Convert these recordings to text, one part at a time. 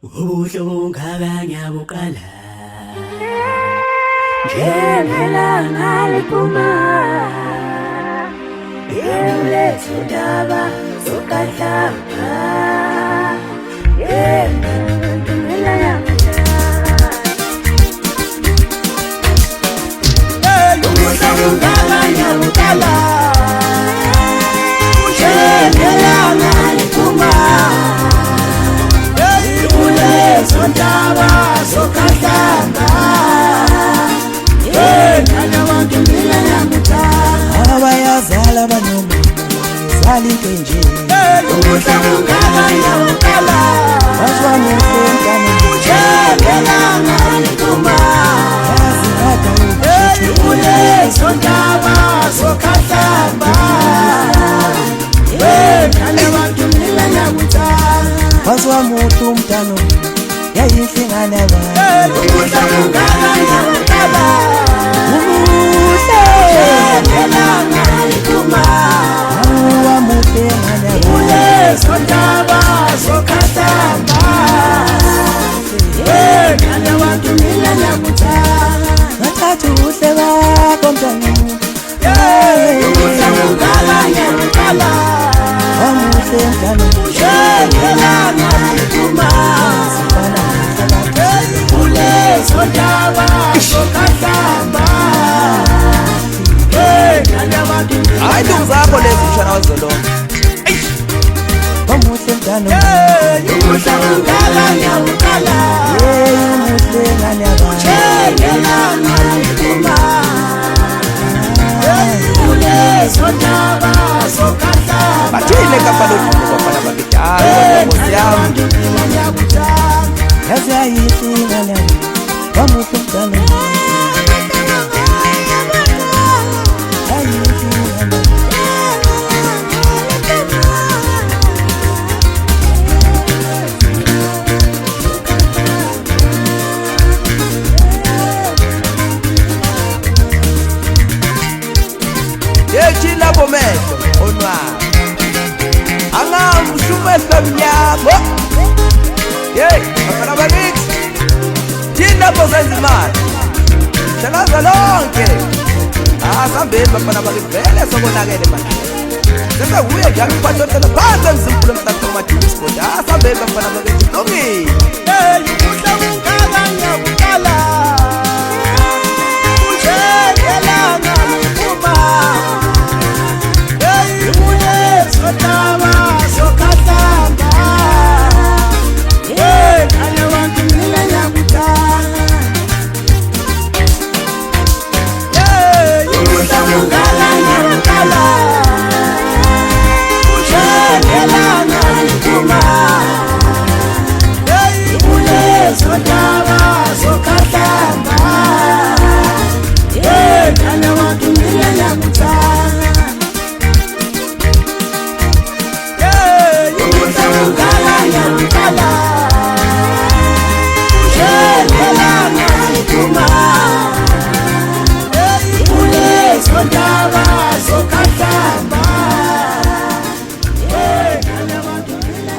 ubuhlobo ngakanya buqala njengelanga liphuma ulethu ndaba sokahlanga ntumela yamata ubuhlobo ngakanya buqala njengelanga liphuma sondaba sokahlanga khanya abantu mina nyamuthanda abayazala banoma zali kenje ukudla kungakanya uqala waswami sentana ujelelanga liphuma ule sondaba sokahlanga khanya abantu mina nyamuthanda waswami umntana yayihlingana abantu ukudla kungakanya uqala ujelelanga liphuma wamuhlengana ule sondaba sokahlanga khanya abantu mina nyamuthanda nathatha uhle bakho mntwana ukudla kungakanya uqala wamuhle mntwana ujelelanga liphuma sondaba sokahlanga hayi nto zakho lezi mshana wazolonga omuhle mntana ukudla kungakanya uqala umuhle ngane ujelelanga liphuma ule sondaba sokahlanga bathile kapalodumo bafana bakidala nkosi yami yaze ayihlingana wamuhle mntana yechila bomehlo onwabo angamshumehlo mnyama hey bafana bakithi thina bozenza imali shalaza lonke asambeni bafana bakithi vele sobonakele manje sebe huye njalo uphathotela phansi emzimkhulu emhlathomathini isikodi asambeni bafana bakithi lungile hey ukudla kungakanya uqala ujelelanga liphuma hey ule sondaba sokahlanga khanya abantu mina nyamuthanda ukudla kungakanya uqala ujelelanga liphuma ule sondaba sokahlanga khanya abantu mina nyamuthanda ukudla kungakanya uqala ujelelanga liphuma ule sondaba sokahlanga khanya abantu mina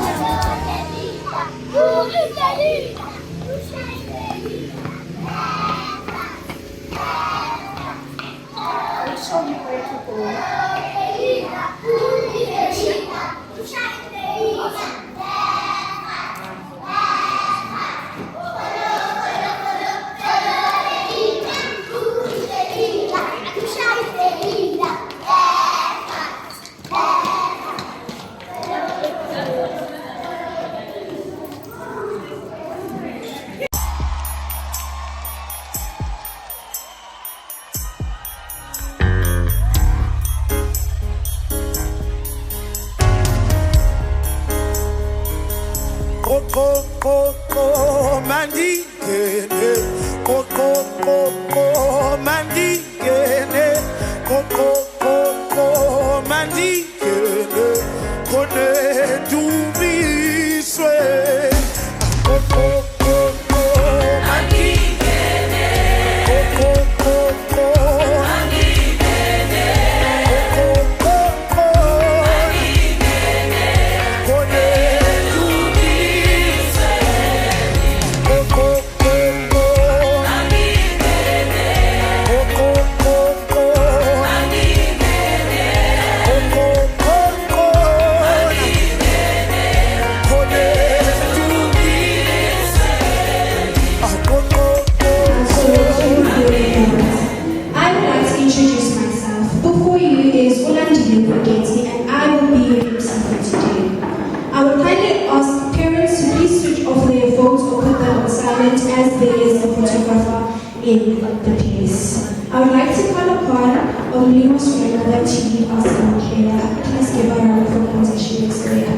in the place. I would like to call upon Omlimos Reynolds to lead us in prayer. Please give her a round of applause as she makes her way up.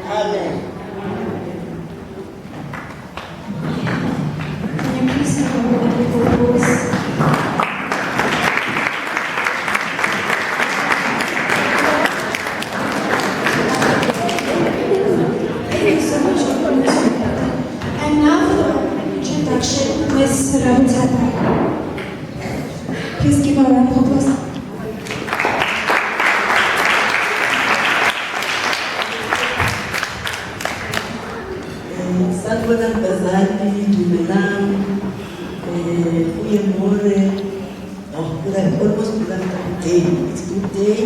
Amen. Can you please come over with the vocals? Thank you so much for this. And now for the introduction, Ms. Rabutata. Please give her a round of applause. Sanibonani bazali, dumelang, uyemore. Oh, almost good day. It's good day.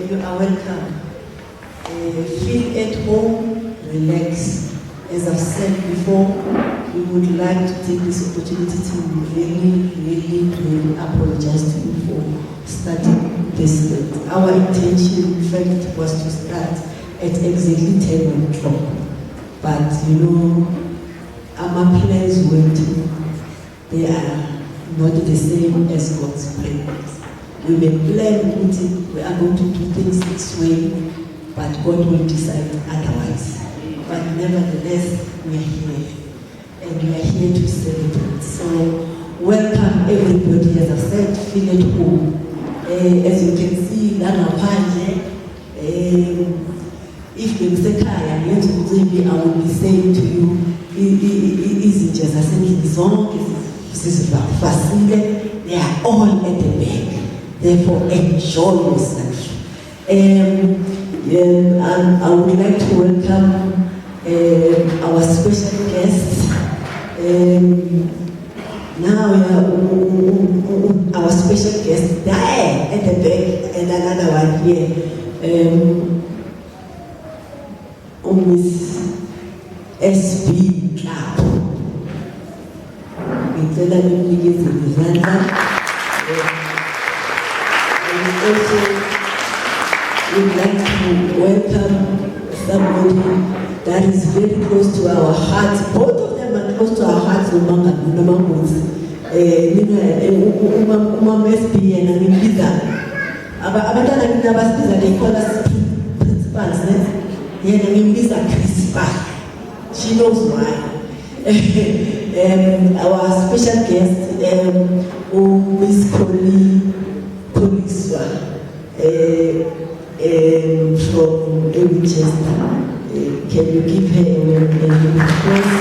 You are welcome. Feel at home, relax. As I've said before, we would like to take this opportunity to really apologize to you for starting this late. Our intention, in fact, was to start at exactly 10 o'clock. But you know, our plans they are not the same as God's plans. We may plan we are going to do things this way, but God will decide otherwise. But nevertheless, we are here, and we are here to celebrate. So, welcome everybody. As I said, feel at home. As you can see, Lana Panje. If they say I will be saying to you, izinto zasendlini zonke zizivasile, they are all at the back. Therefore, enjoy yourself. I would like to welcome our special guests. Now our special guest there at the back, and another one here. Miss SB Club. Ngicela nimnikeze izandla. And also we'd like to welcome somebody that is very close to our hearts. Both of them are close to our hearts, umama SB yena ngimbiza abantwana mina basibiza they call us principals yena ngimbiza principal. She knows why. Our special guest Miss Koliswa from Winchester. Can you give her a applause?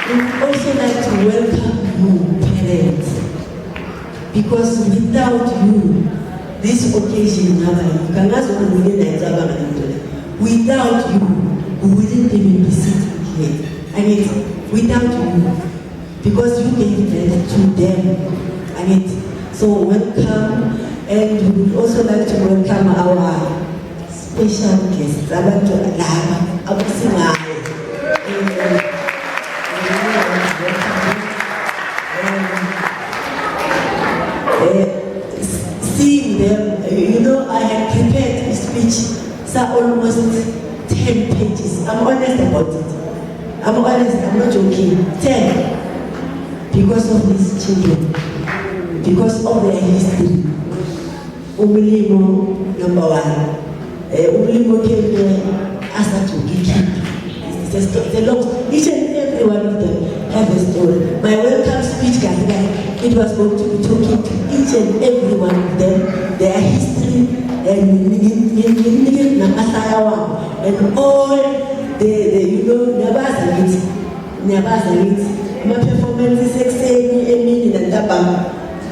We also like to welcome you, parents, because without you, this occasion without you, we wouldn't even be sitting here. And it's without you, because you gave birth to them. And it's so welcome, and we would also like to welcome our special guests, seeing them, I had prepared a speech, so almost 10 pages. I'm honest about it. I'm not joking. 10. Because of these children, because of their history. Umulimo, number 1. Umulimo came there as a kid. It's a long, each and every one of them have a story. My welcome speech, it was going to be talking to each and every one of them, their history, and all the my performances, I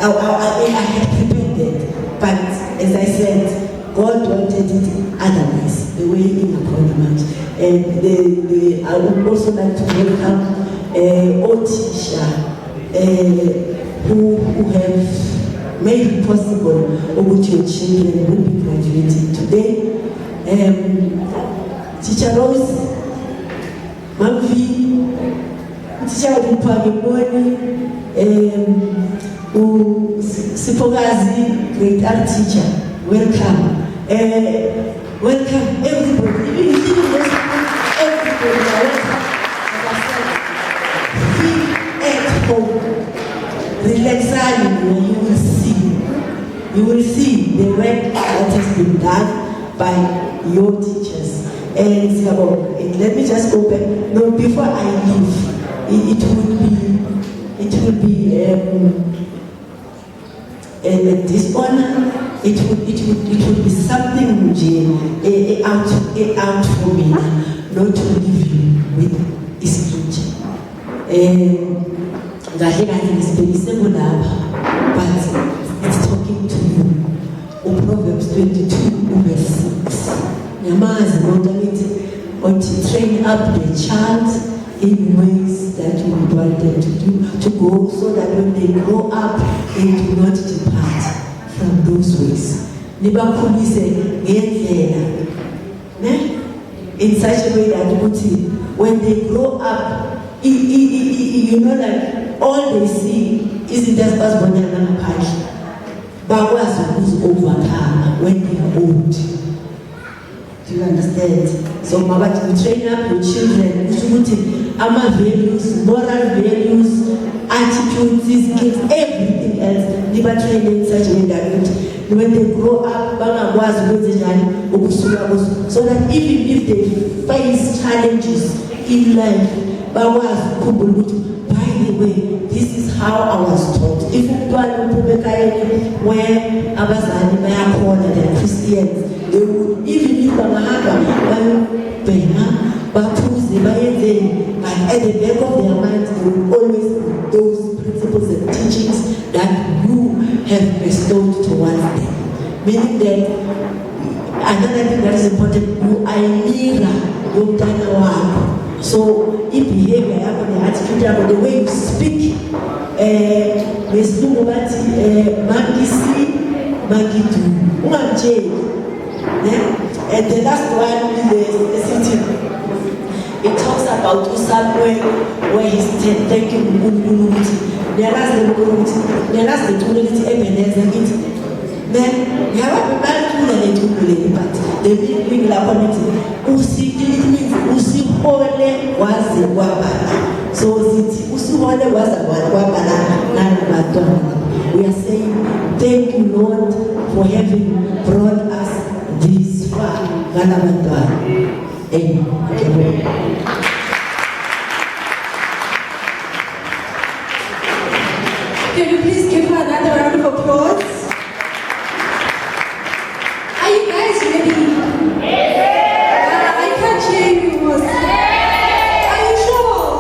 had prepared it, but as I said, God wanted it otherwise, the way in the parliament. And I would also like to welcome Otisha, who have made it possible with your children will be graduating today. Teacher Rose, Mamvi, Teacher Rupagimoni, Sipogazi, great art teacher, welcome. Welcome everybody, even everybody, welcome. Feel at home, relaxing, you will see the work that has been done by your teachers. And let me just go back. No, before I leave, it will be a dishonor. It would be something out for me not to leave you with this scripture. But it's talking to you. Proverbs 22, verse 6. To train up the child in ways that you would want them to go, so that when they grow up, they do not depart from those ways. In such a way that when they grow up, like all they see isn't just us Bonyana Party, but who's overcome when they are old. Do you understand? So, Mama, to train up your children, our values, moral values, attitudes, skills, everything else. Never train in such a way that when they grow up, so that even if they face challenges in life, by the way, this is how I was taught. If you where Abazani, they're Christians, they would, even if but at the back of their minds, they will always put those principles and teachings that you have bestowed towards them. Meaning that another thing that is important, you are mirror. So, if behavior, the attitude, the way you speak, and the last one is the city. It talks about somewhere where he's thanking Muguruti. Then you have a man who but the big community. It means usihole waze kwabala. So sithi usihole waze kwabala nalabantwana. We are saying thank you Lord for having brought us this far ngalabantwana. Amen. Can you please give her another round of applause? Are you guys ready? I can't hear you. Are you sure?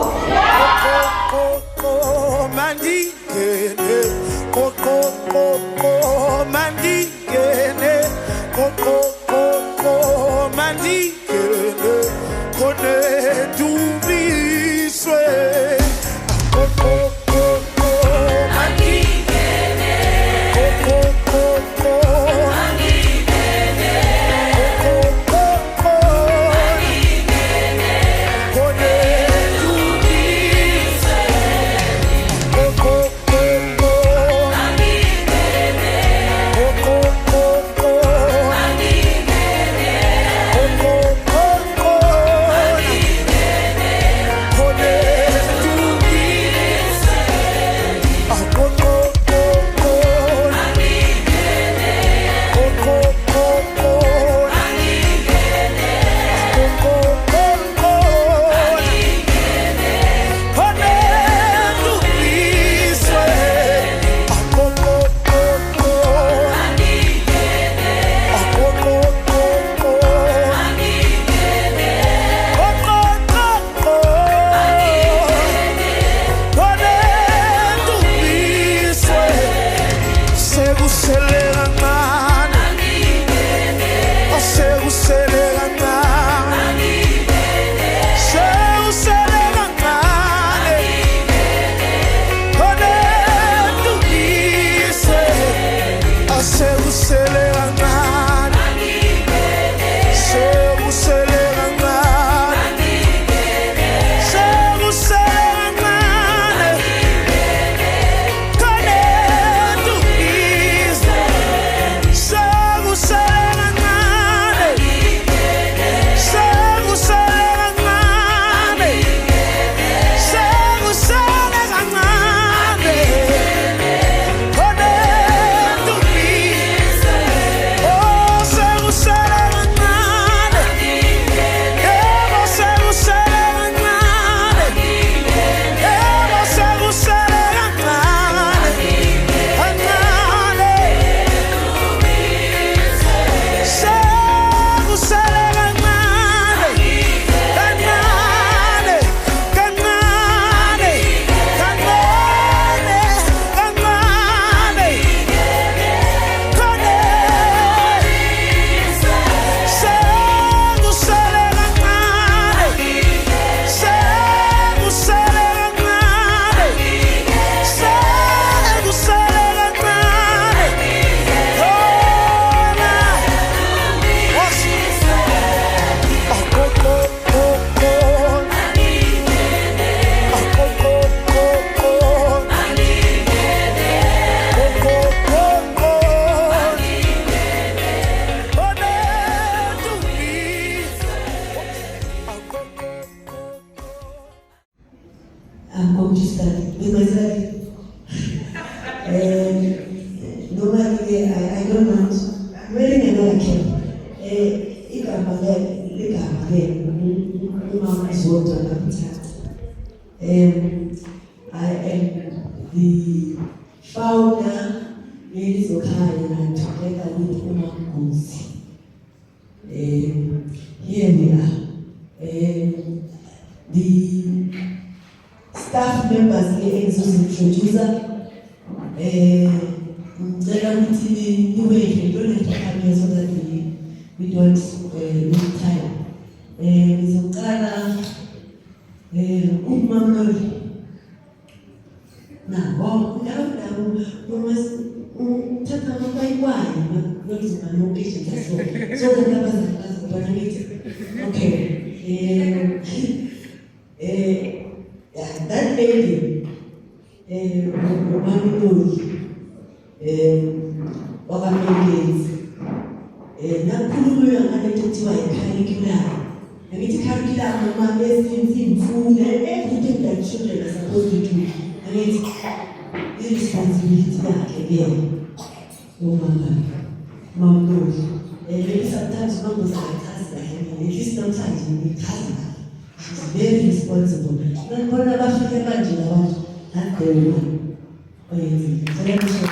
Normally, I don't want. I'm wearing another cap. I am the founder, Ladies Okaya, together with Uma Nkosi. Here we are. The staff members here introducer. We don't have to come here so that we don't lose time. Mizokana umamloli. Now, we must take a look at why not to my location. So the numbers are okay. That lady, umamloli. Nakhuluma ngale nto ethiwa yi-curriculum It's curriculum, lessons, in food, and everything that children are supposed to do. And it's the responsibility again. Oh, mom knows. And maybe sometimes mom was like a cousin, at least sometimes you need cousin. She's very responsible. Not one of us can imagine about that very one. Oh, yes. So let me show you.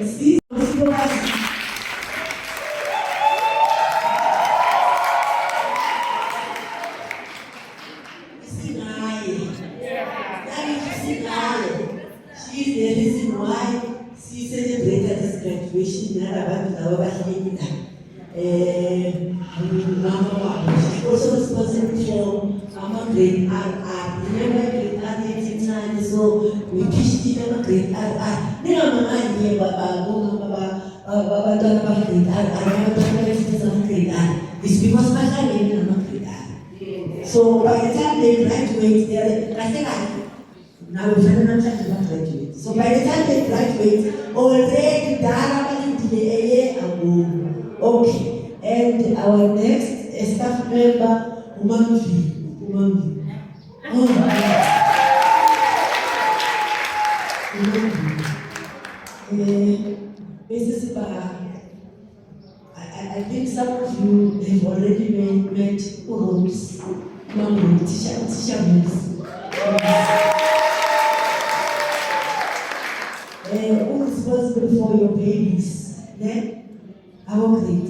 See, she's the reason why she celebrated this graduation. She's also responsible for our grade RR. Remember grade R 89, so we teach them grade RR. Never mind here, it's because my family is not grade R. So by the time they graduate, they're now we're not trying to graduate. So by the time they graduate, already done in the year ago. Okay. And our next staff member, Umamvi. Mrs. Bar, I think some of you have already met Urums, teacher who is responsible for your babies? Our grade.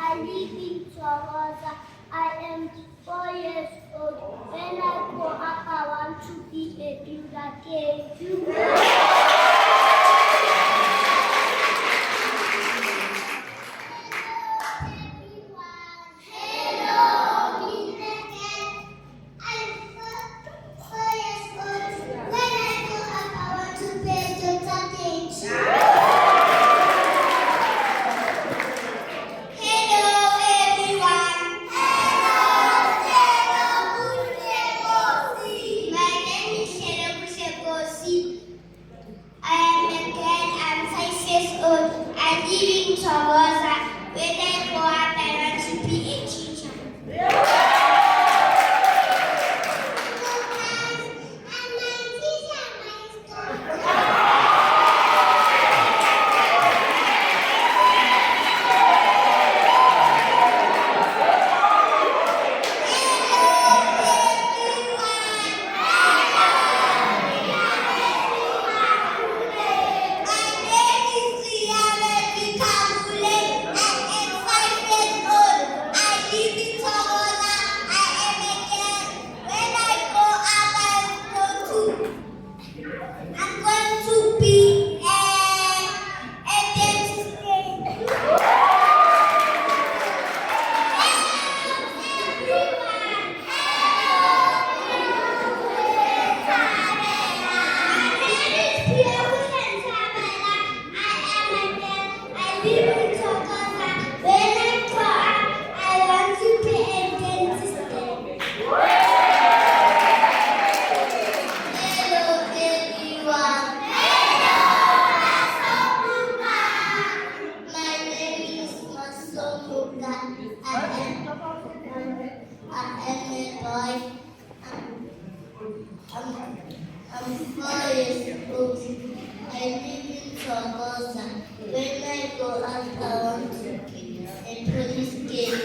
I live in Chawaza. I am 4 years old. When I grow up, I want to be a builder. Thank you. 4 years old. I live in Togosa. When I go out, I want to be a police gate.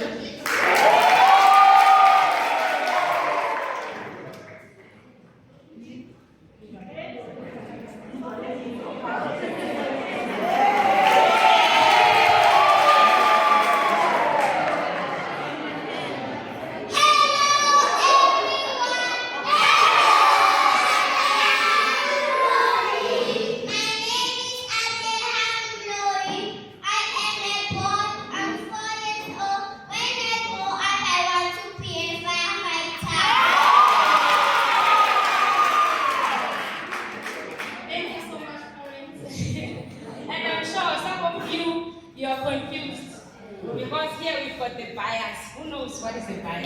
You're confused because here we've got the bias. Who knows what is the bias?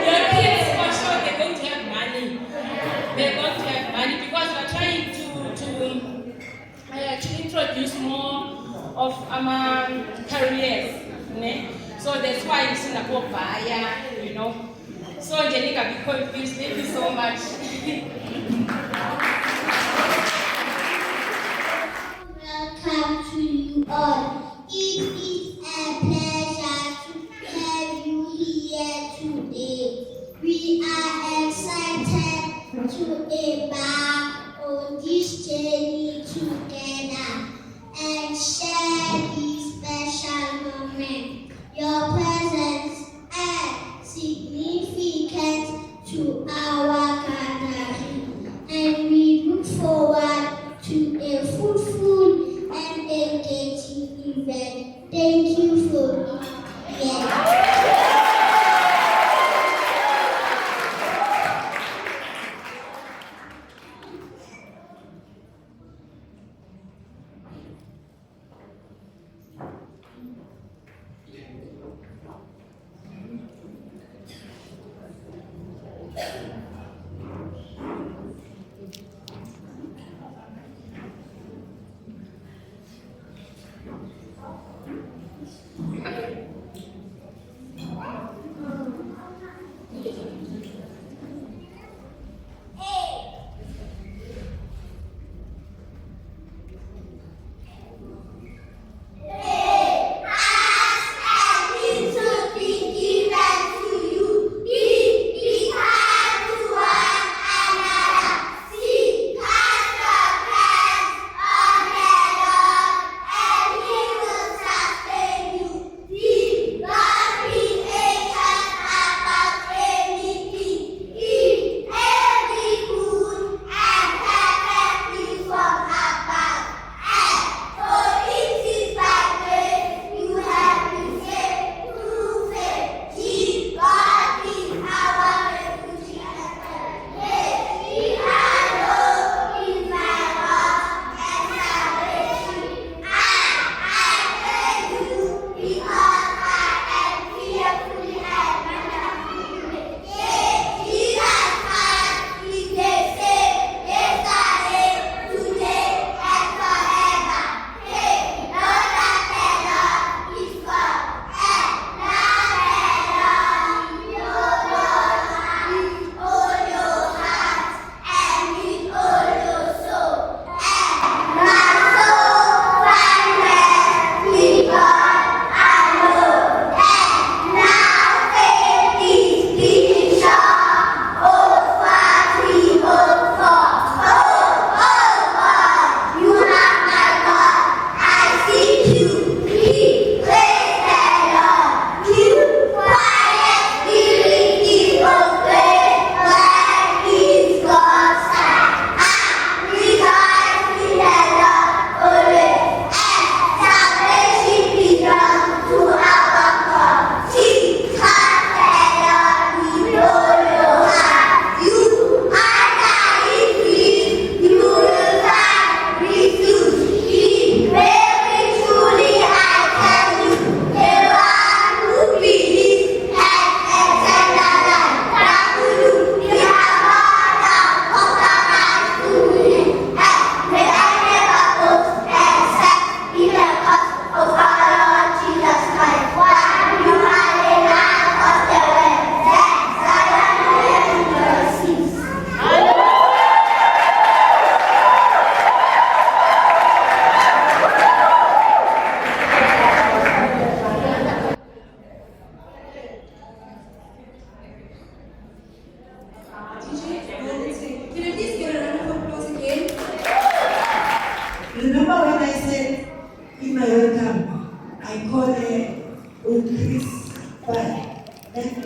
Your kids for sure they're going to have money. They're going to have money because we're trying to introduce more of our careers. So that's why you see the whole buyer, you know. So Jenica be confused. Thank you so much. Welcome to you all. It is a pleasure to have you here today. We are excited to embark on this journey together and share this special moment. Your presence is significant to our gathering, and we look forward to a fruitful and engaging event. Thank you for being here.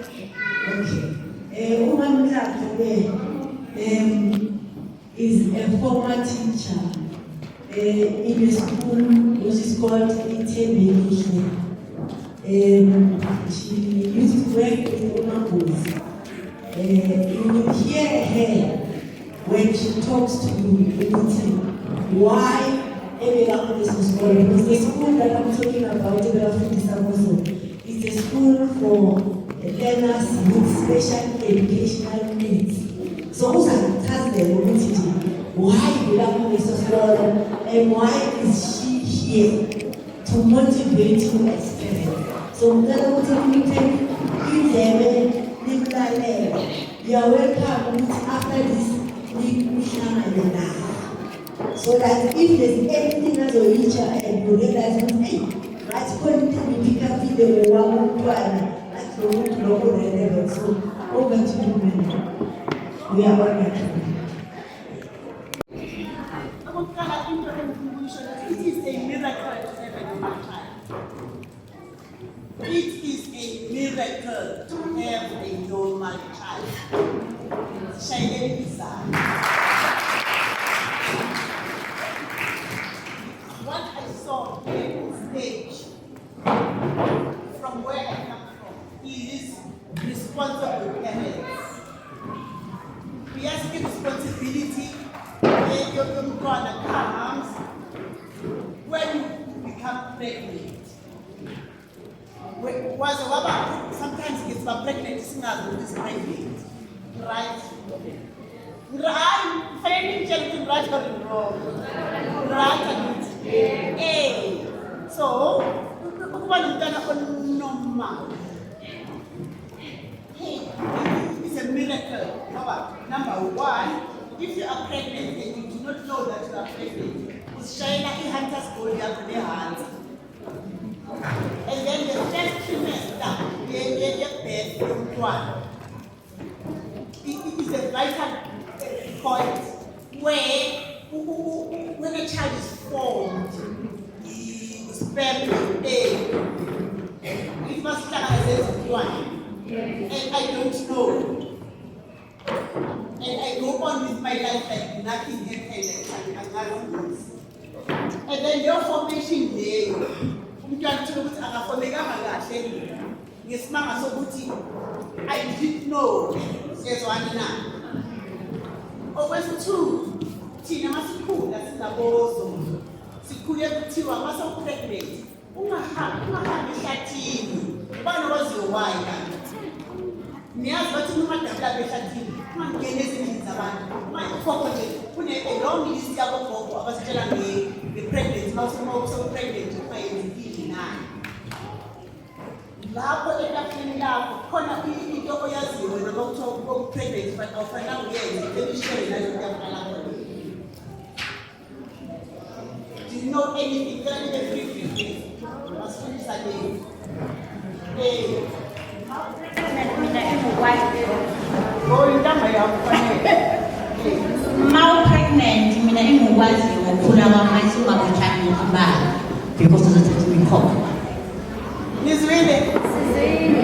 Okay. Woman is a former teacher in a school which is called Itebelihle. She used to work with Umagos. You will hear her when she talks to you, why Ebelafundis was called. Because the school that I'm talking about, Ebelafundis Amoso, is a school for learners with special educational needs. So who's asked them why Ebelafundis was called and why is she here to motivate you as parents? So you are welcome after this so that if there's anything else or each and you realize, hey, that's going to be pick up the one that's going to local level. So over to you, we are welcome. It is a miracle to have a normal child. It is a miracle to have a normal child. Shayne Bizarre. What I saw here on stage, from where I come from, is responsible parents. We ask you responsibility when your daughter comes, when you become pregnant. Sometimes it's pregnant, it's not good, it's pregnant. Right? I'm finding children right or wrong. Right? Hey. So, normal. Hey, it's a miracle. Number one, if you are pregnant and you do not know that you are pregnant, China hunters go their hands. And then the first trimester, the birth one. It is a vital point where when a child is formed, the sperm it must start as one. And I don't know. And I go on with my life like nothing happened and I don't know. And then your formation there. I didn't know. Says one now. Always two. Tina must cool. That's in the bosom. Sikuya Tiwa must pregnant. Umaha Shatini. One was your wife. Nias, but you might have Shatini. One Guinness in his around. My property. When a long list of was telling me the pregnant, also pregnant, my lapho ekapheni lapho khona into oyaziyo wena ukuthi pregnant but awufanele uyenze elishare nayo yakho. Do you know anything that is a free must finish again? Hey, mina engukwazi intamba yakho ma pregnant mina engukwazi ukukhula kwamasi ungakuthandi ibala because uzothatha imikhokha. Nizwile?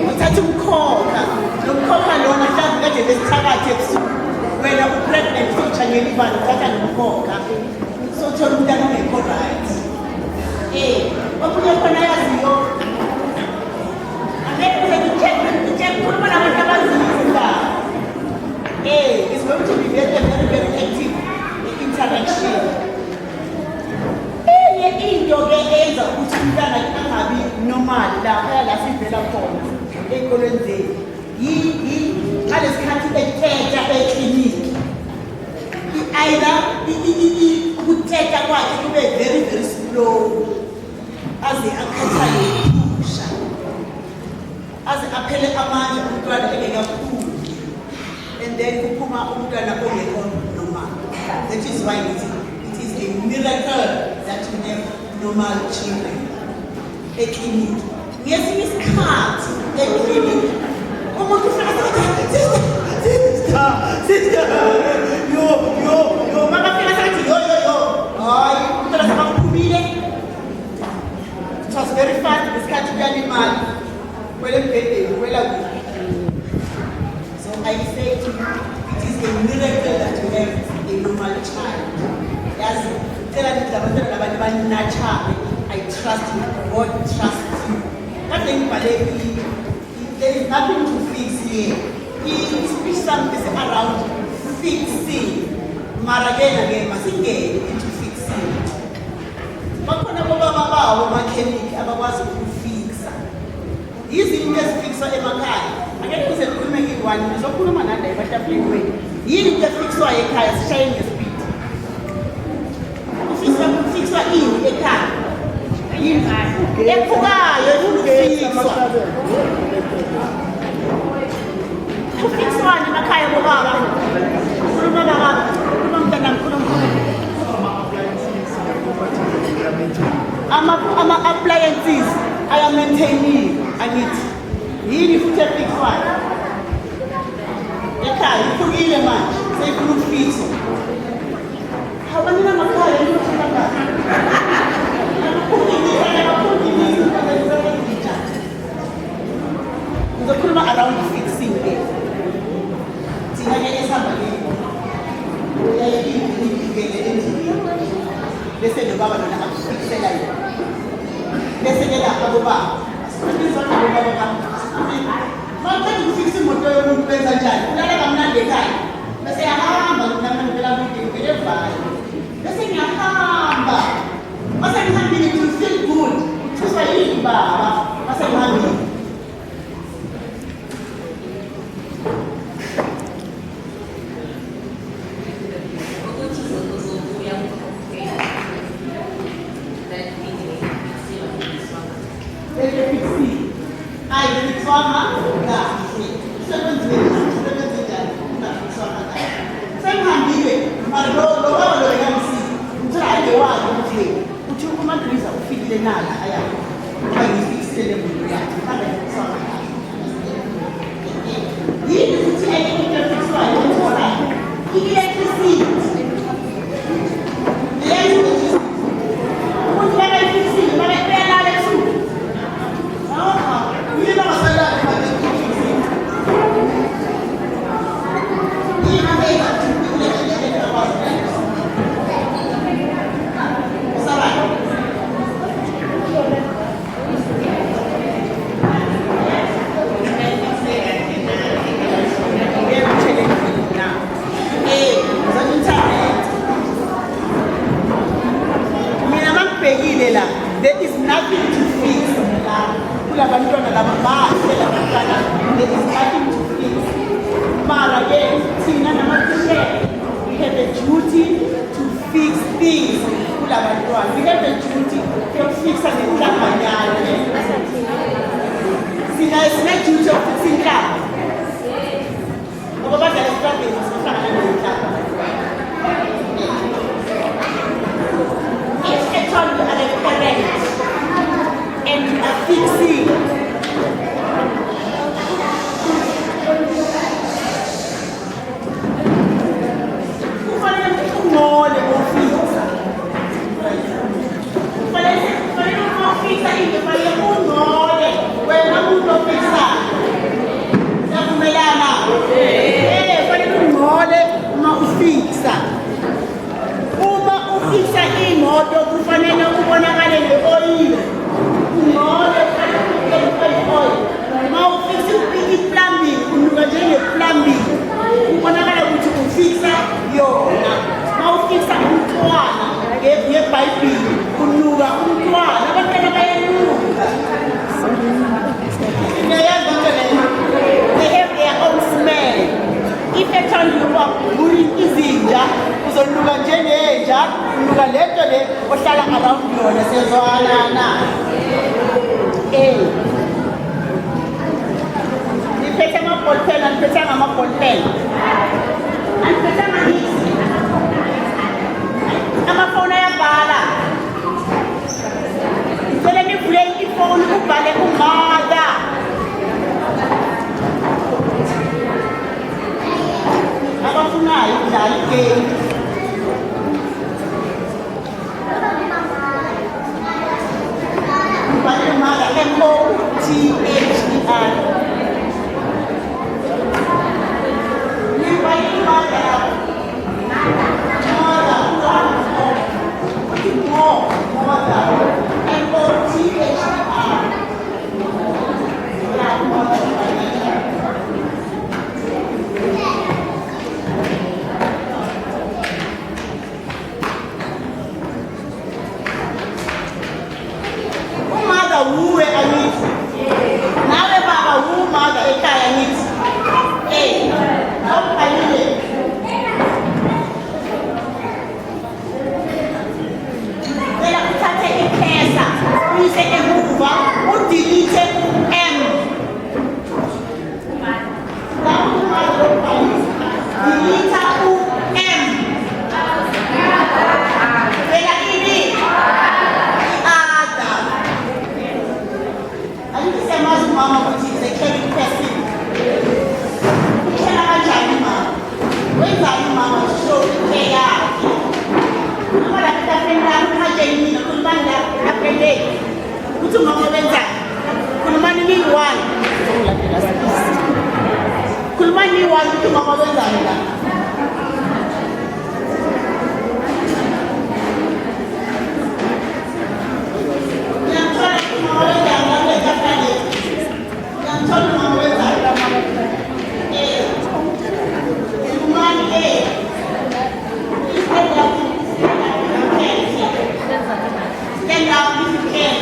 Uthatha umkhokha. Lo mkhokha lona mhlawumbe kade besithakathi ebusuku. Wena upregnant uzochanyela ibala uthatha nomkhokha. Sothola umntana ongekho right. Okunye khona yaziyo. Angeke ucheck khuluma nabantu abaziyo. It's going to be very, very active interaction. Into eyenza ukuthi umntana angabi normal la sivela khona ey'kolweni zethu ngalesikhathi ethetha ekliniki either ukuthetha kwakhe kube very, very slow aze akhathale ephusha aze aphele amandla umntwana engekakhulu and then kuphuma umntwana ongekho normal. That is why it is a miracle that we have normal children. Ekliniki. Ngesinye isikhathi ekliniki umuntu ufika sister yo makafika sathi yo hayi umntwana sekaphumile. It was very fast isikhathi kuyalimala kwele mbhedeni kwela kude a miracle that you have a normal child. As I trust you, God trusts you. There is nothing to fix here. He speaks something around fixing. Again, must engage into fixing. Bakhona baba mechanic abakwazi ukufixa. Izinto ezifixwa emakhaya. Ake kuze kukhulume ngiwani ngizokhuluma nanda ebatafuleni wethu. Yini into efixwayo ekhaya sishaye ngespeed. Kufixwa ini ekhaya. Yini ephukayo ukufixwa. Kufixwani emakhaya bobaba. Khuluma baba. Khuluma mntanami khuluma. Ama-appliances aya-maintaining angithi yini futhi efixwayo ekhaya iphukile manje seyifuna ukufixwa abanina amakhaya ngizokhuluma around fixing ke thina ke esihamba uyayibikele endlini bese nobaba lona akufiksela yona bese ke lapha bobaba asibizana bobaba manje ukufikisa imoto yomuntu benza njani ulala kamnandi ekhaya bese yahamba nami ngivela kude ngivele vaya bese ngiyahamba mase ngihambile to feel good kuswa yini baba mase ngihambile M-O-T-H-E-R Umani wazi ukuthi mama wenzani la? Ngiyamthola mama wenzani la eKafane. Ngiyamthola mama wenzani la mama. Umani stand up if you can.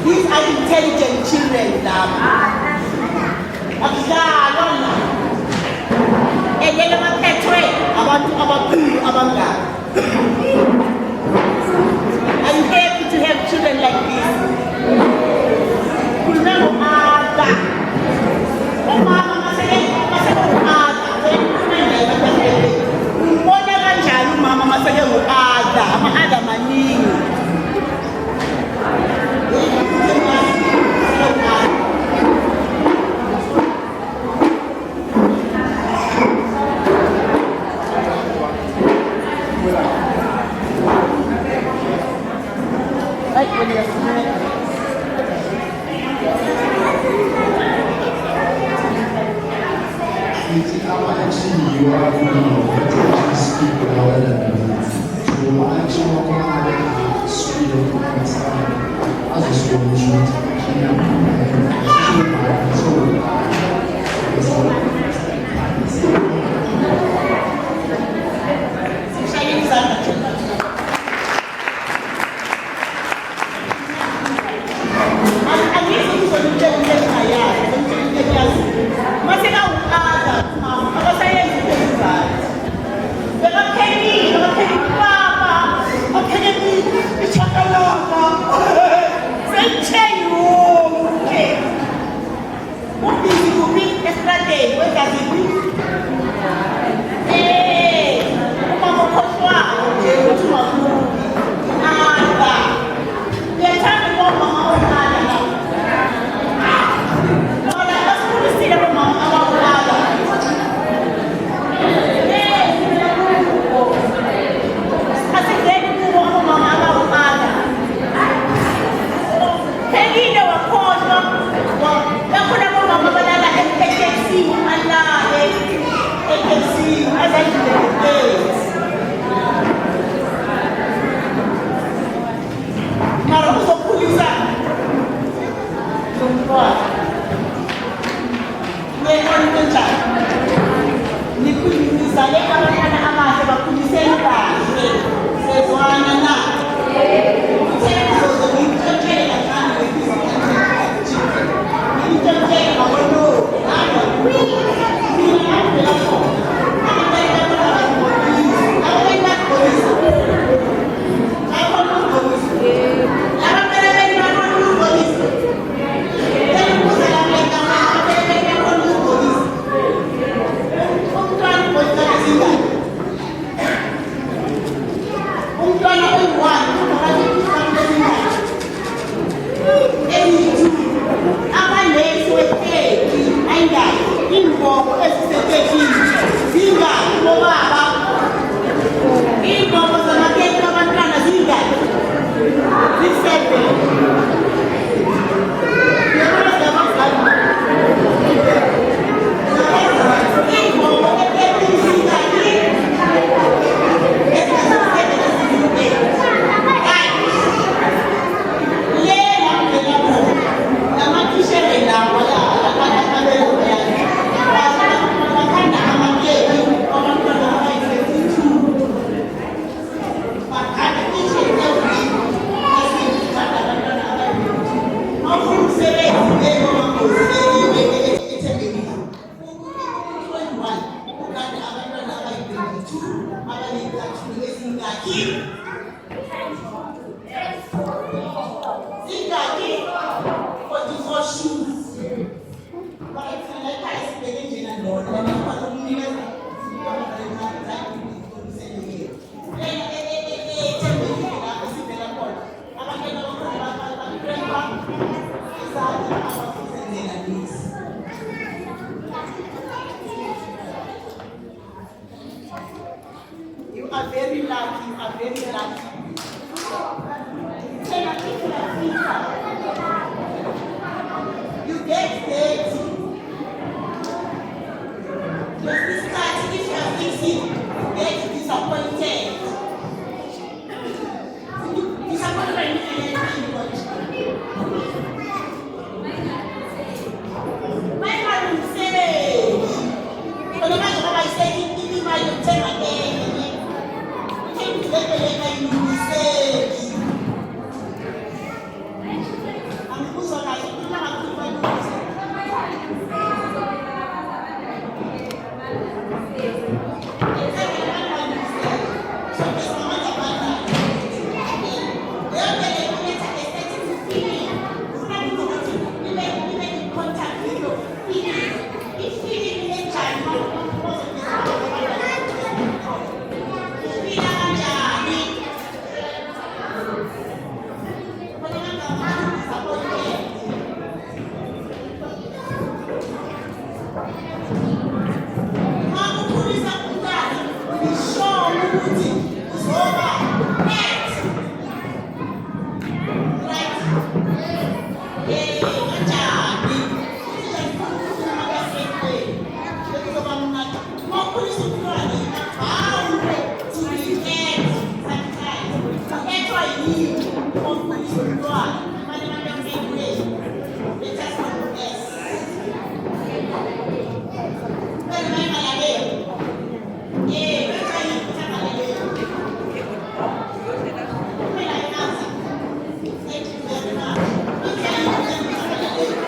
These are intelligent children, Are you happy to have children like this? Zinga, Ethwa yini omkhulisa umntwana kumele bamemele let us not guess kumele bangalaleli ethwa yini uthangalele kumele ayazi thank you very much ethwa yini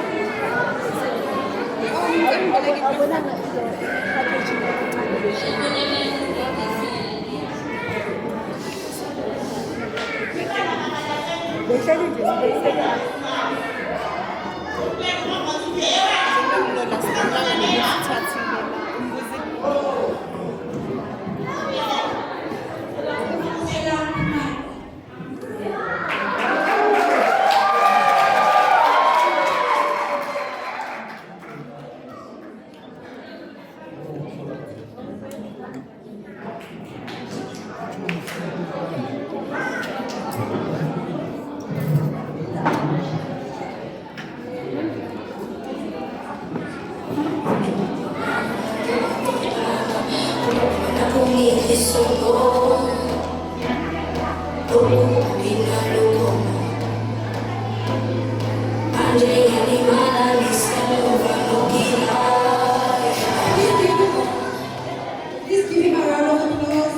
Please give him a round of applause.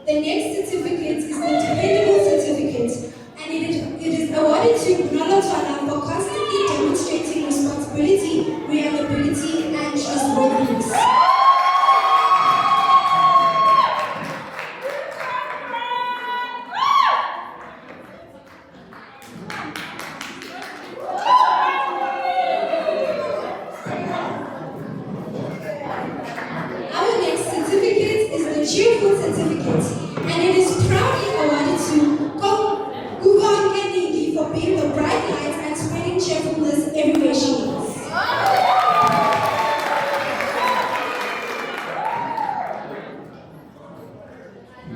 The next certificate is the dependable certificate, and it is awarded to Gunalo Twana for constantly demonstrating responsibility, reliability, and trustworthiness. Our next certificate is the Cheerful Certificate, and it is proudly awarded to Gugan Kenigi for being the bright light and spreading cheerfulness everywhere she is.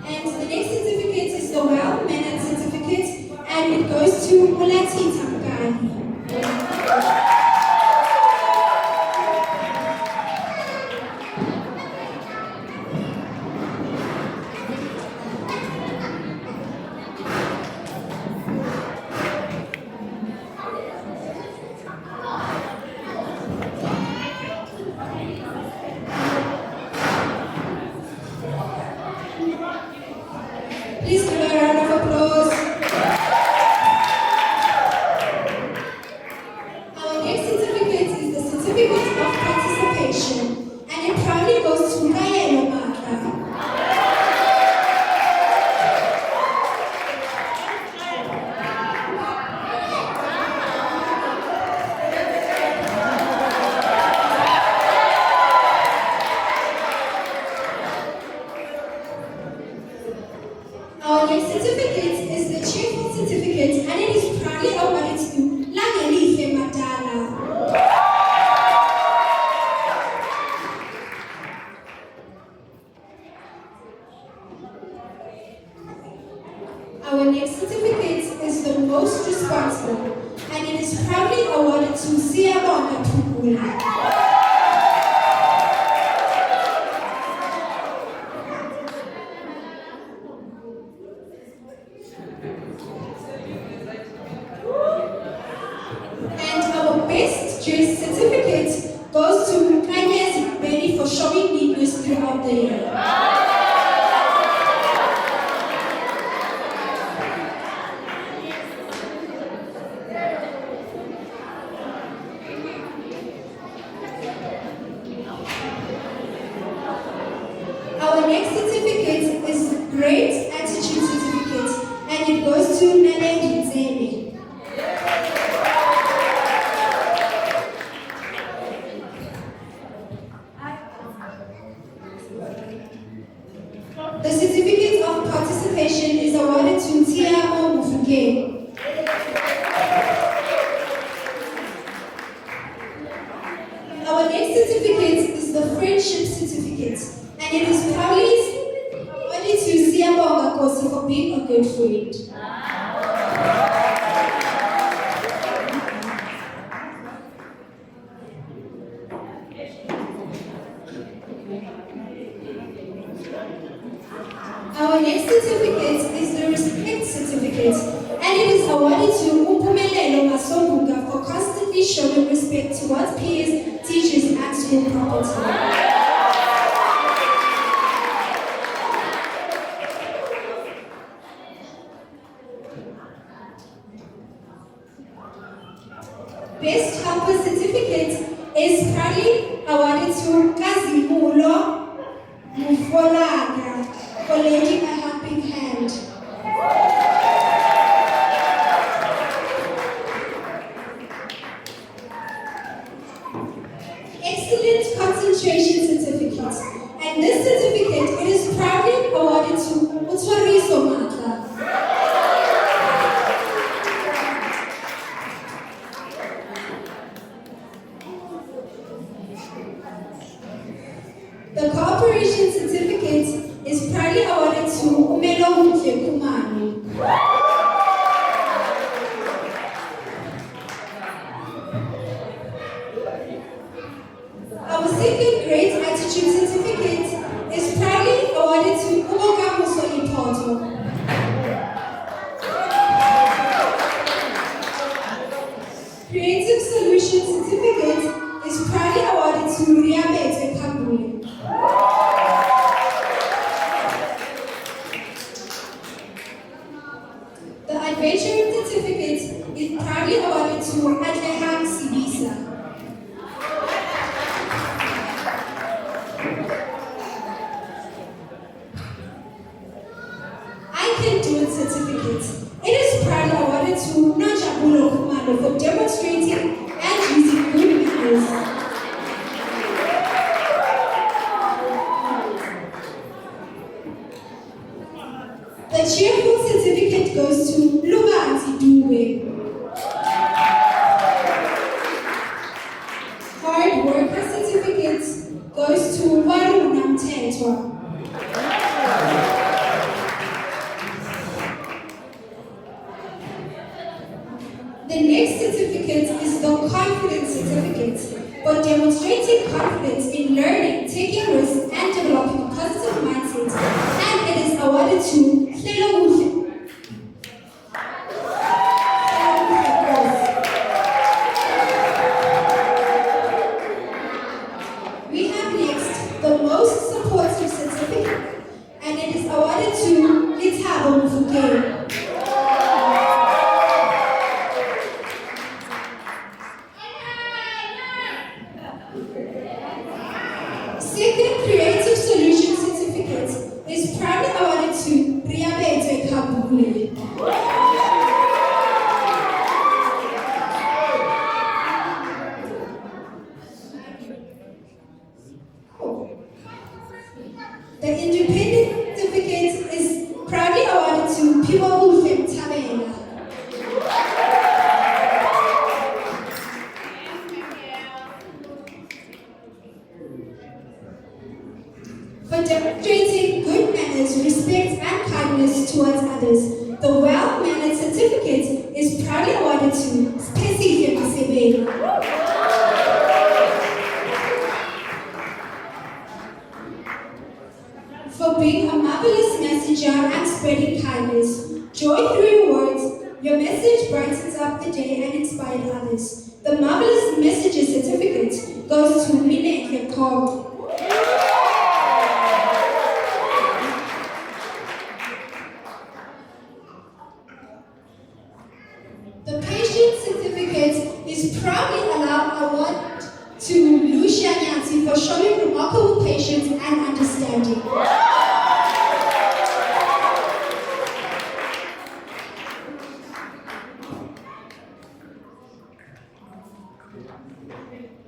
And the next certificate is the Well-Mannered Certificate, and it goes to Mulati Tamkani. Please give a round of applause. Our next certificate is the Certificate of Participation, and it proudly goes to Kayelo Maka. Our next certificate is the Cheerful Certificate, and it is proudly awarded to Langelihle Matala. Our next certificate is the Most Responsible, and it is proudly awarded to Siyabonga Thukula. And our Best Dress Certificate goes to Kanyezi Benny for showing neatness throughout the year. Our next certificate is Great Attitude Certificate, and it goes to Naledi Nzebe. The Certificate of Participation is awarded to Tiamo Mufuke. Our next certificate is the Friendship Certificate, and it is proudly awarded to Siyabonga Kosi for being a good friend. Our next certificate is the Respect Certificate, and it is awarded to Umpumelelo Masombuga for constantly showing respect towards peers, teachers, and school property. Best Helper Certificate is proudly awarded to Kazimulo Mufolaga for lending a helping hand. Excellent Concentration Certificate, and this certificate it is proudly awarded to Utwariso Matla. The Cooperation Certificate is proudly awarded to Umelo Mutle Kumani. Our second grade attitude certificate is proudly awarded to Uboka Musoli Porto. Creative Solution Certificate is proudly awarded to Riabete Kabule. The Adventure Certificate is proudly awarded to Adleham Sibisa. I Can Do It Certificate. It is proudly awarded to Najabulo Kumalo for demonstrating and using good manners. The Cheerful Certificate goes to Lubanzi Dube. Hard Worker Certificate goes to Waruna Mtetwa. The next certificate is the Confidence Certificate for demonstrating confidence in learning, taking risks, and developing a positive mindset, and it is awarded to Hlelo Muhle. We have next the Most Supportive Certificate, and it is awarded to Litabo Mufukeng. Second Creative Solution Certificate is proudly awarded to Riabete Kabule. The Independent Certificate is proudly awarded to Piwa Ulfem Tabela. For demonstrating good manners, respect, and kindness towards others, the Well-Mannered Certificate is proudly awarded to Spesific Masebe. For being a marvelous messenger and spreading kindness, joy through your words, your message brightens up the day and inspires others. The Marvelous Messenger Certificate goes to Mineke Kong. The Patient Certificate is proudly awarded to Lucia Nyansi for showing remarkable patience and understanding.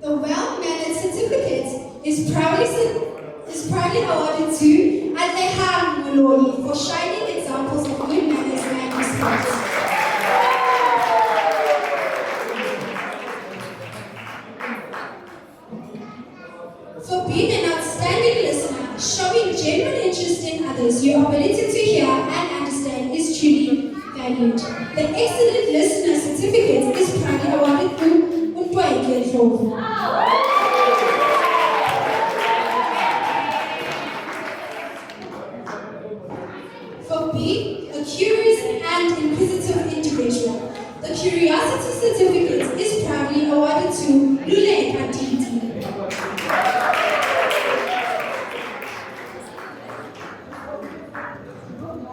The Well-Mannered Certificate is proudly awarded to Adleham Muloli for shining examples of good manners and respect. For being an outstanding listener, showing genuine interest in others, your ability to hear and understand is truly valued. The Excellent Listener Certificate is proudly awarded to Untwaike Ndlovu. B, a curious and inquisitive individual. The Curiosity Certificate is proudly awarded to Luleka Didi.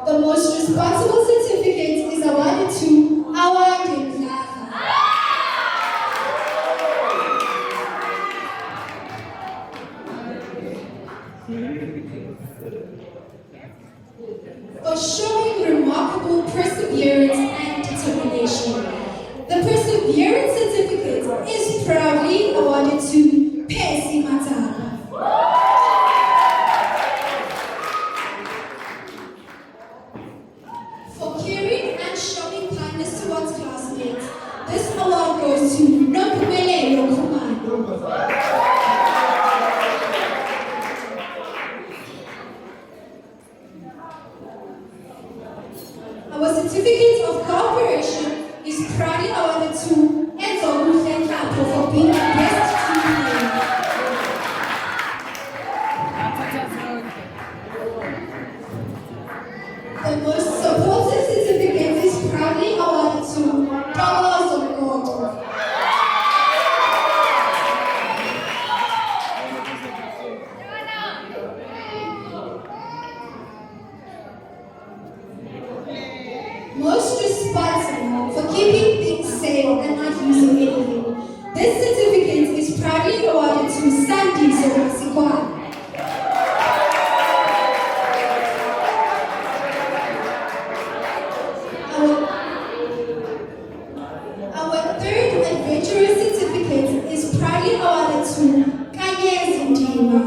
The Most Responsible Certificate is awarded to Award Mlaza. For showing remarkable perseverance and determination. The Perseverance Certificate is proudly awarded to Percy Mataba. For caring and showing kindness towards classmates, this award goes to Nophumelelo Khumalo. Our Certificate of Cooperation is proudly awarded to Enzo Mufenkapo for being the best team player. The Most Supportive Certificate is proudly awarded to Carlos Okoto. Most responsible for keeping things safe and not using anything. This certificate is proudly awarded to Sandy Somasikwa. Our third adventurous certificate is proudly awarded to Kanyezi Ndima.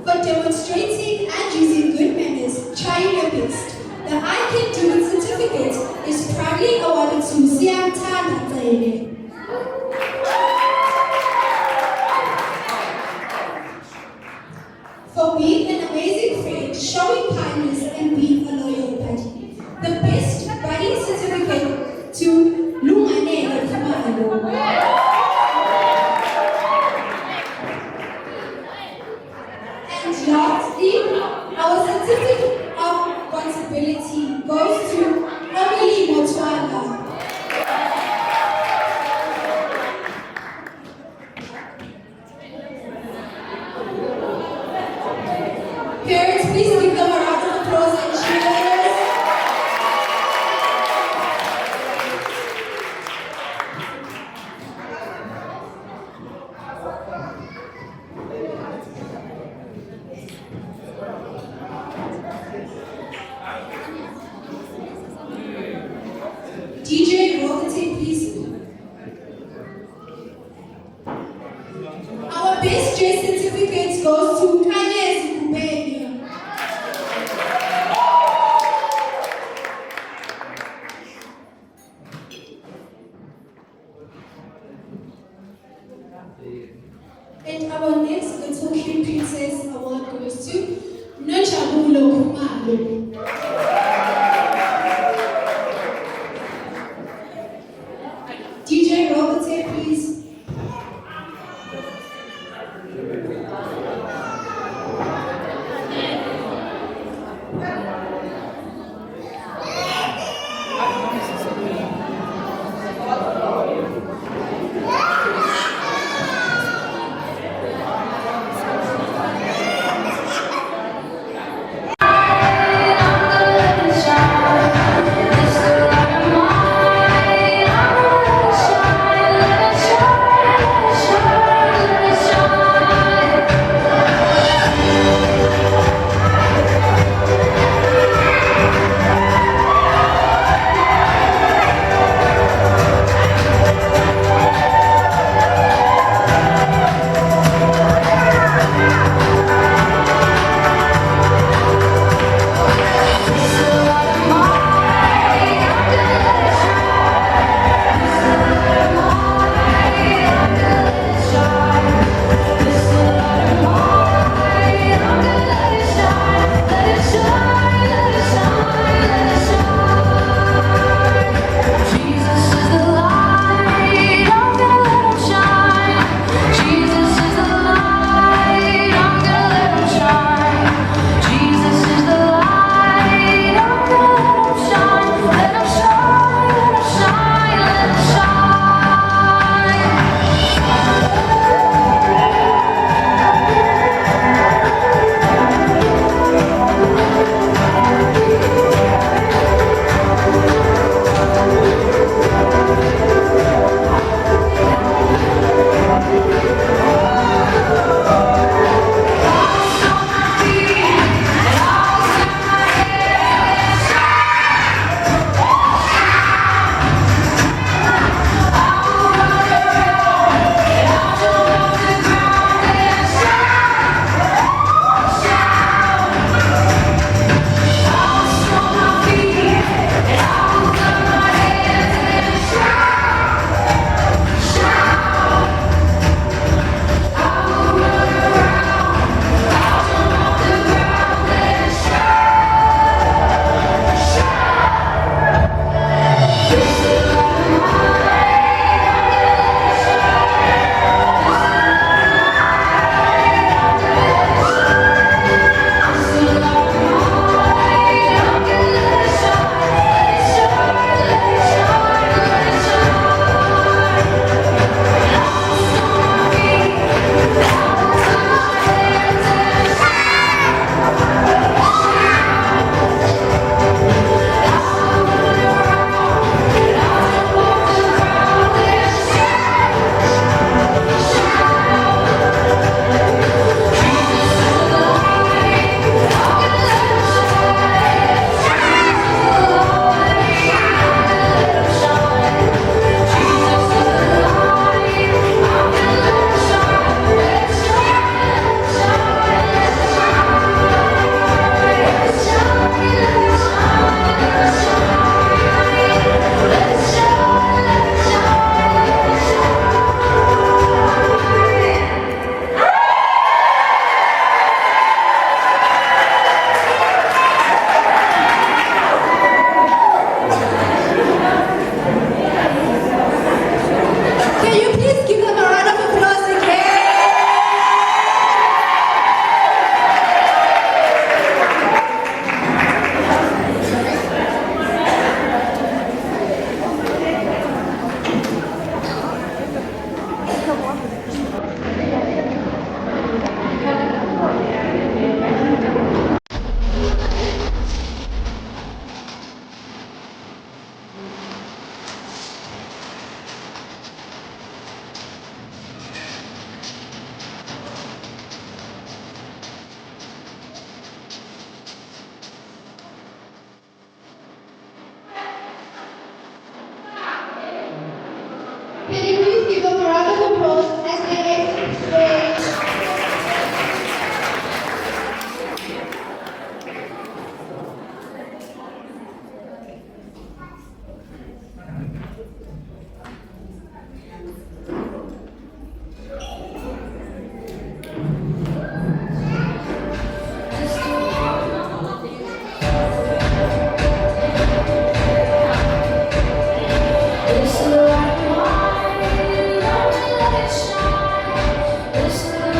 For demonstrating and using good manners, trying your best. The I Can Do It certificate is proudly awarded to Siyamthanda Cele. For being an amazing friend, showing kindness, and being a loyal buddy. The Best Buddy certificate to Lunganele Khumalo. And lastly, our certificate of responsibility goes to Emily Motwala. Parents, please give them a round of applause and cheers. DJ, roll the tape, please. Our best dress certificate goes to Kanyezi Kubenya. And our next Little Queen Princess award goes to Nojabulo Khumalo. DJ, roll the tape, please. Shine, let it shine. Can you please give them a round of applause again? Can you please give them a round of applause as they exit the stage? It's the right one, don't let it shine. It's the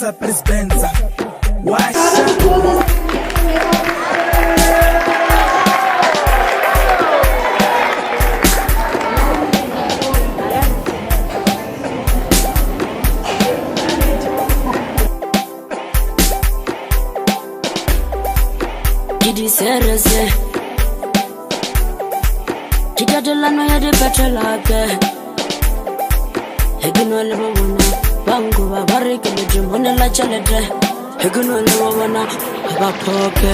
Benza, please Benza. Washa. Didi serese Kidadelano ya de petrolake Hegino le babona Bango babare ke le jimone la chalete Hegino le babona Bapoke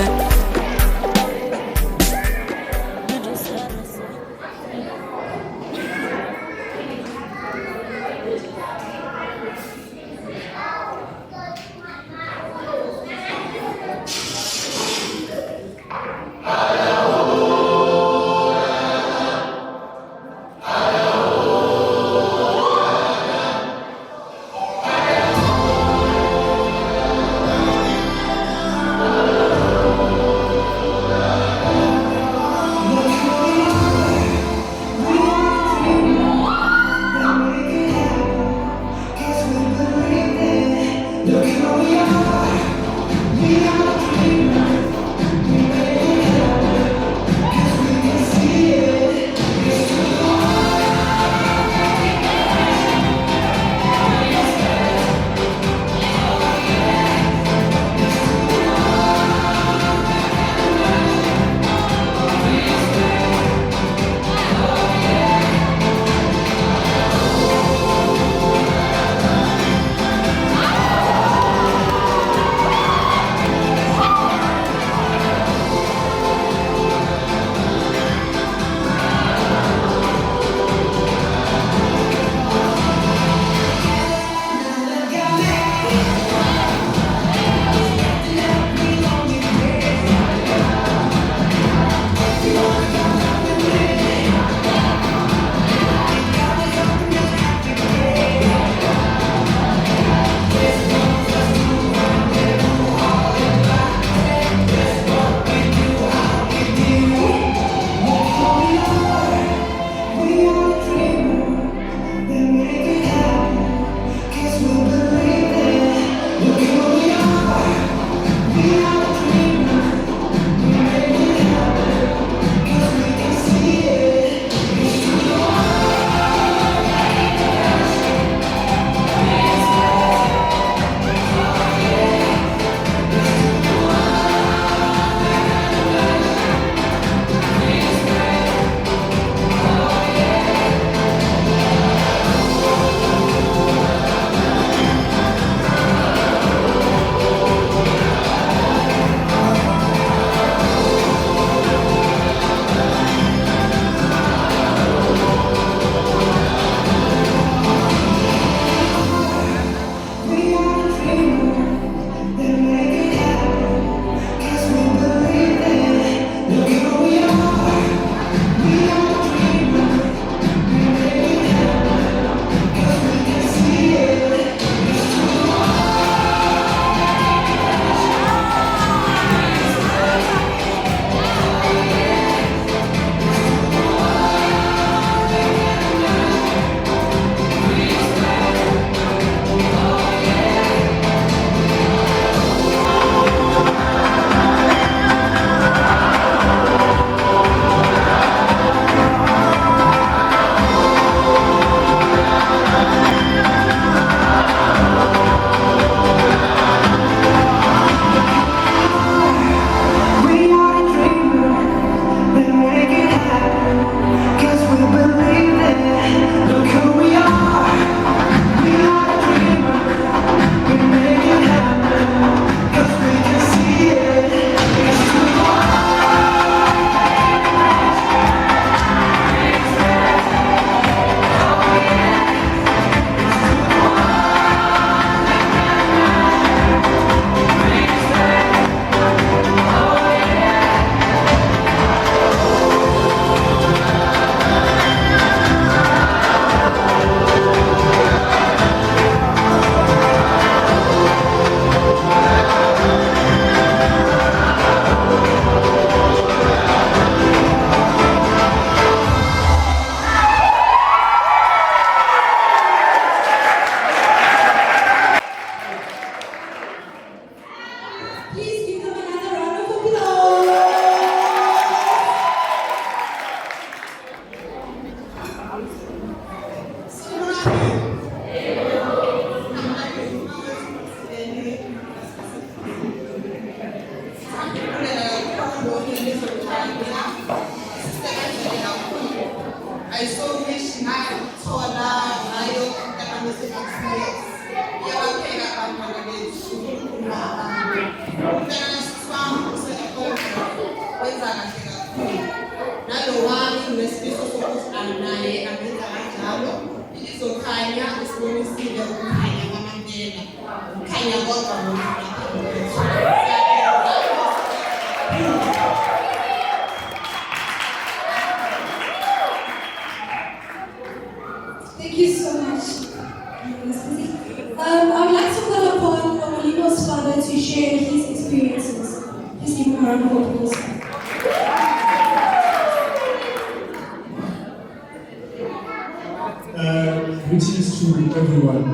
I so wish ngayothola ngayo experience. Yabapheka abantwana bethu umntana siswami usekhona wenza kahle kakhulu. Nalo wami nesifiso sokuthi anaye amenza kanjalo. Izokhanya isibonisile ukukhanya kwamantela. Ukukhanya kodwa Thank you so much. I would like to call upon Omolimo's father to share his experiences. Please give him a round of applause. Greetings to everyone.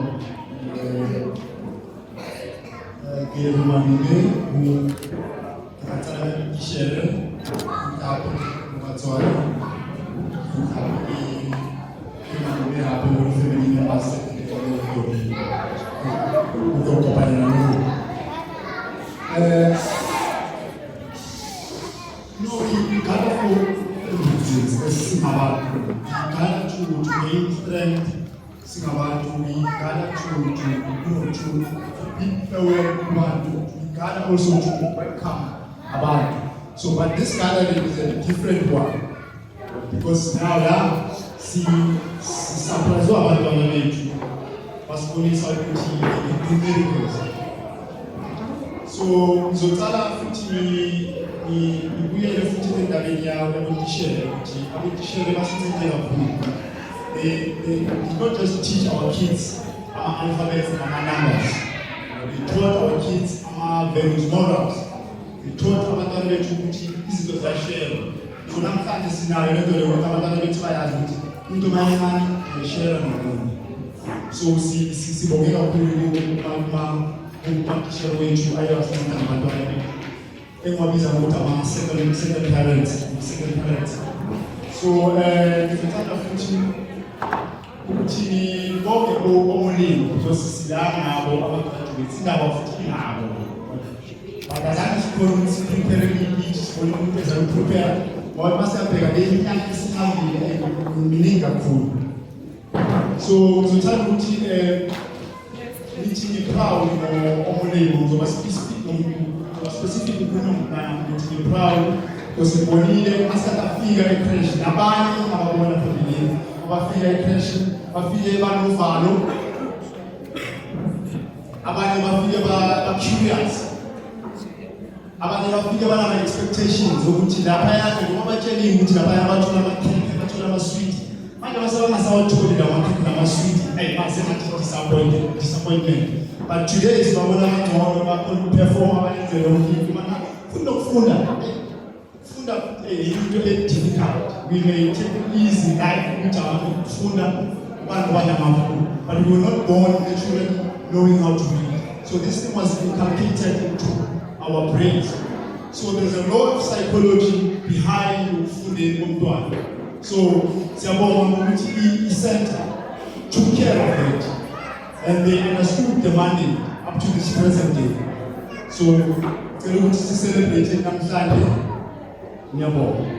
Also to welcome about. So, but this gathering is a different one because now see surprise about the was only something miracles. So, Zotala Futi, we are the Futi and Davina, we want to share the master of they did not just teach our kids our alphabets and our numbers. We taught our kids values, morals. We taught abantwana bethu ukuthi izinto ziyashare. So namhlanje sinayo lento yokuthi abantwana bethu bayazi ukuthi into mayincane uyashare nomunye. So sibongela kakhulu umpakishelo wethu ayasizana nabantwana bethu. Engwabiza ngokuthi second parents. So ngizothatha futhi ukuthi bonke omulimi uzosizilana nabo abagraduate singaba futhi ngabo. But as I'm preparing each for you as I prepare, what must have been a meaning of food. So, to tell you, meeting proud or specific proud because the body must have a figure expression. A body, our wonderful name, our figure expression, a figure of follow. A body of curious. Abantu bafike bana expectations ukuthi lapha yakhe ngoba batshela ukuthi lapha abantu bathola ama sweet manje basaba ngasawatholi la sweet mase disappointment. But today is babona ngcono bakhona perform abayenze lo mfiki mana funda into difficult. We may take it easy life ukuthi abafunda abantu banamafu, but we were not born naturally knowing how to read. So this thing was inculcated into our brains. So there's a lot of psychology behind funding umntwana. So siyabonga ukuthi i-center took care of it and they understood the mandate up to this present day. So celebrate namhlanje ngiyabonga.